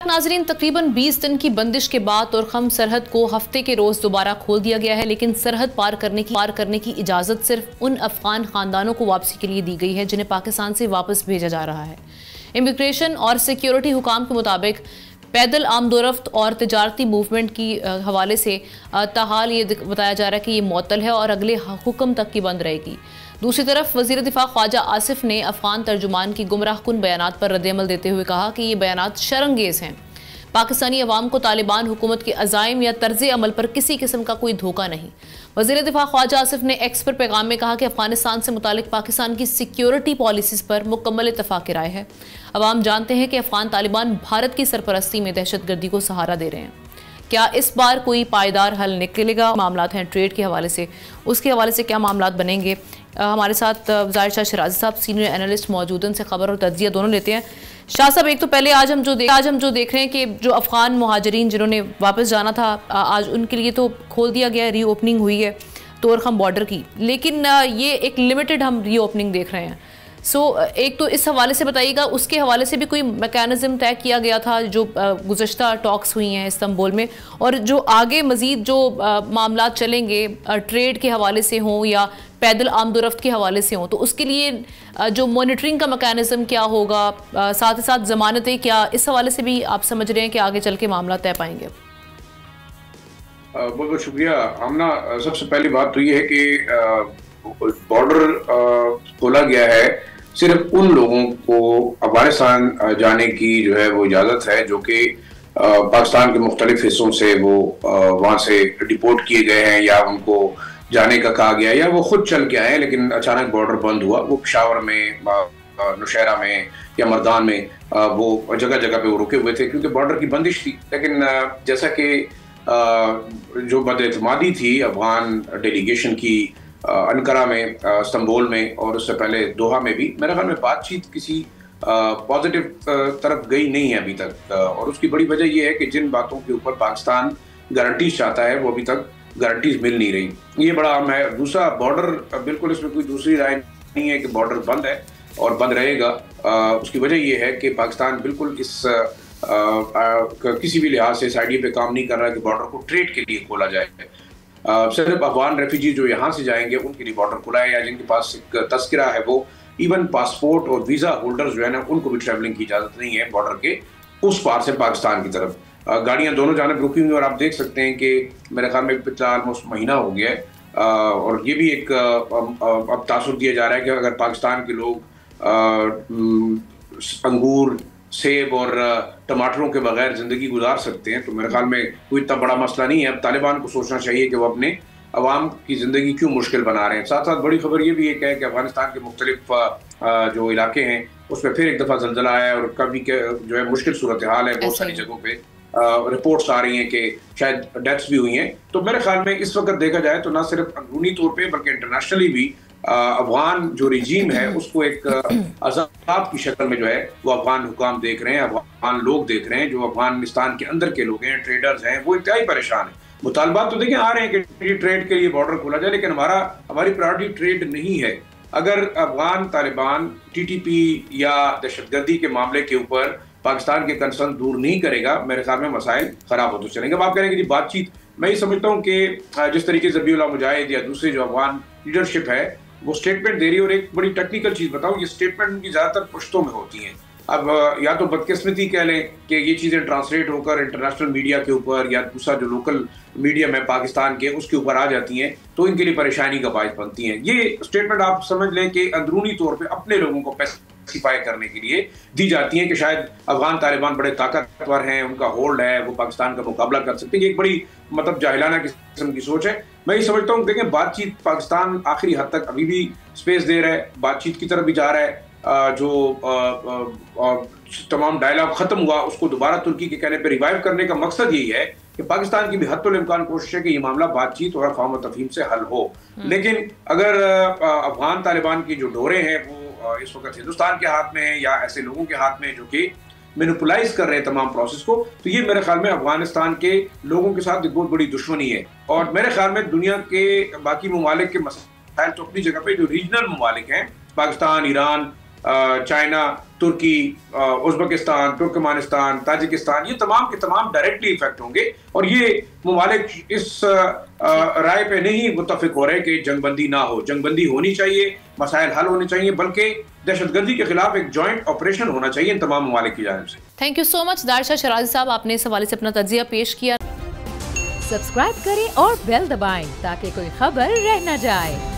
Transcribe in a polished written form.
नाजरीन, तकरीबन 20 दिन की बंदिश के बाद तोरखम सरहद को हफ्ते के रोज़ दोबारा खोल दिया गया है, लेकिन सरहद पार करने की इजाज़त सिर्फ उन अफगान ख़ानदानों को वापसी के लिए दी गई है जिन्हें पाकिस्तान से वापस भेजा जा रहा है। इमिग्रेशन और सिक्योरिटी हुकाम के मुताबिक पैदल आमदोरफ्त और तजारती मूवमेंट की हवाले से ताहाल ये बताया जा रहा है कि ये मुअत्तल है और अगले हुक्म तक की बंद रहेगी। दूसरी तरफ वज़ीर दिफा ख्वाजा आसिफ ने अफगान तर्जुमान की गुमराह कुन बयानात पर रद्द-ए-अमल देते हुए कहा कि ये बयानात शर्मंगेज़ हैं। पाकिस्तानी अवाम को तालिबान हुकूमत के अज़ाइम या तर्ज अमल पर किसी किस्म का कोई धोखा नहीं। वज़ीर दिफा ख्वाजा आसिफ ने एक्स पर पैगाम में कहा कि अफगानिस्तान से मुतालिक पाकिस्तान की सिक्योरिटी पॉलिसीज़ पर मुकम्मल इत्तफ़ाक़ राय है। अवाम जानते हैं कि अफगान तालिबान भारत की सरपरस्ती में दहशतगर्दी को सहारा दे रहे हैं। क्या इस बार कोई पायदार हल निकलेगा? मामलात हैं ट्रेड के हवाले से, उसके हवाले से क्या मामलात बनेंगे? हमारे साथ ज़ाहिर शाह शिराजी साहब सीनियर एनालिस्ट मौजूद हैं, उनसे खबर और तज्जिया दोनों लेते हैं। शाह साहब, एक तो पहले आज हम जो देख रहे हैं कि जो अफ़गान मुहाजिरीन जिन्होंने वापस जाना था, आज उनके लिए तो खोल दिया गया, री ओपनिंग हुई है तोरखम बॉर्डर की, लेकिन ये एक लिमिटेड हम री ओपनिंग देख रहे हैं। एक तो इस हवाले से बताइएगा, उसके हवाले से भी कोई मैकेनिज़्म तय किया गया था जो गुज़श्ता टॉक्स हुई हैं इस्तांबुल में, और जो आगे मज़ीद जो मामलात चलेंगे ट्रेड के हवाले से हों या पैदल आमदोरफ्त के हवाले से हों, तो उसके लिए जो मॉनिटरिंग का मैकेनिज़्म क्या होगा, साथ ही साथ ज़मानतें क्या, इस हवाले से भी आप समझ रहे हैं कि आगे चल के मामला तय पाएंगे? बहुत बहुत शुक्रिया आमना। सबसे पहली बात तो ये है कि बॉर्डर खोला गया है सिर्फ उन लोगों को अफगानिस्तान जाने की जो है वो इजाज़त है जो कि पाकिस्तान के मुख्तलिफ हिस्सों से वो वहाँ से डिपोर्ट किए गए हैं या उनको जाने का कहा गया या वो खुद चल के आए, लेकिन अचानक बॉर्डर बंद हुआ। वो पेशावर में, नौशहरा में या मर्दान में वो जगह जगह पे वो रुके हुए थे क्योंकि बॉर्डर की बंदिश थी। लेकिन जैसा कि जो बदएतमादी थी अफगान डेलीगेशन की अनकरा में, इस्तांबुल में और उससे पहले दोहा में भी, मेरे ख्याल में बातचीत किसी पॉजिटिव तरफ गई नहीं है अभी तक। और उसकी बड़ी वजह यह है कि जिन बातों के ऊपर पाकिस्तान गारंटीज चाहता है वो अभी तक गारंटीज मिल नहीं रही। ये बड़ा अहम है। दूसरा, बॉर्डर, बिल्कुल इसमें कोई दूसरी राय नहीं है कि बॉर्डर बंद है और बंद रहेगा। उसकी वजह यह है कि पाकिस्तान बिल्कुल इस किसी भी लिहाज से इस आइडिया पे काम नहीं कर रहा है कि बॉर्डर को ट्रेड के लिए खोला जाए। सिर्फ अफगान रेफ्यूजी जो यहाँ से जाएंगे उनके लिए बॉर्डर खुला है, या जिनके पास एक तस्करा है, वो इवन पासपोर्ट और वीज़ा होल्डर्स जो है ना, उनको भी ट्रैवलिंग की इजाज़त नहीं है बॉर्डर के उस पार से पाकिस्तान की तरफ। गाड़ियाँ दोनों जानिब रुकी हुई हैं और आप देख सकते हैं कि मेरे ख्याल में पिछला ऑलमोस्ट महीना हो गया है। और ये भी एक अब तासुर दिया जा रहा है कि अगर पाकिस्तान के लोग अंगूर, सेब और टमाटरों के बगैर ज़िंदगी गुजार सकते हैं तो मेरे ख्याल में कोई इतना बड़ा मसला नहीं है। अब तालिबान को सोचना चाहिए कि वो अपने अवाम की ज़िंदगी क्यों मुश्किल बना रहे हैं। साथ साथ बड़ी खबर ये भी एक है कि अफगानिस्तान के मुख्तलिफ जो इलाके हैं उसमें फिर एक दफ़ा ज़ल्ज़ला आया है और कभी के जो है मुश्किल सूरत हाल है बहुत सारी जगहों पर। रिपोर्ट्स आ रही हैं कि शायद डेथ्स भी हुई हैं। तो मेरे ख्याल में इस वक्त देखा जाए तो ना सिर्फ अंदरूनी तौर पे बल्कि इंटरनेशनली भी अफगान जो रिजीम है उसको एक अज़ाब की शक्ल में जो है वो अफगान हुकाम देख रहे हैं, अफगान लोग देख रहे हैं, जो अफगानिस्तान के अंदर के लोग हैं, ट्रेडर्स हैं, वो इंतहाई परेशान हैं। मुतालबात तो देखिए आ रहे हैं कि ट्रेड के लिए बॉर्डर खोला जाए, लेकिन हमारी प्रायोरिटी ट्रेड नहीं है। अगर अफगान तालिबान TTP या दहशतगर्दी के मामले के ऊपर पाकिस्तान के कंसर्न दूर नहीं करेगा, मेरे ख्याल में मसाइल खराब होते चलेंगे। अब आप कहेंगे जी बातचीत, मैं ये समझता हूँ कि जिस तरीके से ज़बीउल्लाह मुजाहिद या दूसरे जो अफगान लीडरशिप है वो स्टेटमेंट दे रही है, और एक बड़ी टेक्निकल चीज़ बताऊँ, ये स्टेटमेंट उनकी ज़्यादातर पश्तों में होती हैं। अब या तो बदकिस्मती कह लें कि ये चीज़ें ट्रांसलेट होकर इंटरनेशनल मीडिया के ऊपर या दूसरा जो लोकल मीडिया में पाकिस्तान के उसके ऊपर आ जाती हैं तो इनके लिए परेशानी का बायस बनती हैं। ये स्टेटमेंट आप समझ लें कि अंदरूनी तौर पे अपने लोगों को पैसिफाई करने के लिए दी जाती हैं कि शायद अफगान तालिबान बड़े ताकतवर हैं, उनका होल्ड है, वो पाकिस्तान का मुकाबला कर सकते हैं। ये एक बड़ी मतलब जाहिलाना किस्म की सोच है। मैं ये समझता हूँ, देखें, बातचीत पाकिस्तान आखिरी हद तक अभी भी स्पेस दे रहा है, बातचीत की तरफ भी जा रहा है। जो तमाम डायलॉग ख़त्म हुआ उसको दोबारा तुर्की के कहने पर रिवाइव करने का मकसद यही है कि पाकिस्तान की भी हद्दुल इम्कान कोशिश है कि ये मामला बातचीत और अफ़हाम व तफ़हीम से हल हो। लेकिन अगर अफगान तालिबान की जो डोरे हैं वो इस वक्त हिंदुस्तान के हाथ में है या ऐसे लोगों के हाथ में जो कि मैनिपुलाइज कर रहे हैं तमाम प्रोसेस को, तो ये मेरे ख्याल में अफगानिस्तान के लोगों के साथ एक बहुत बड़ी दुश्मनी है। और मेरे ख्याल में दुनिया के बाकी ममालिक के मसाइल तो अपनी जगह पे, जो रीजनल ममालिक हैं, पाकिस्तान, ईरान, चाइना, तुर्की, उज़्बेकिस्तान, तुर्कमानिस्तान, ताजिकिस्तान, ये तमाम के तमाम डायरेक्टली इफेक्ट होंगे। और ये ममालिक इस राय पे नहीं मुत्तफिक हो रहे कि जंगबंदी ना हो। जंगबंदी होनी चाहिए, मसाइल हल होने चाहिए, बल्कि दहशतगर्दी के खिलाफ एक जॉइंट ऑपरेशन होना चाहिए इन तमाम ममालिक की जानिब से। थैंक यू सो मच दारशाह शराजी साहब, आपने इस हवाले से अपना तज्जिया पेश किया। सब्सक्राइब करें और बेल दबाएं ताकि कोई खबर रह न जाए।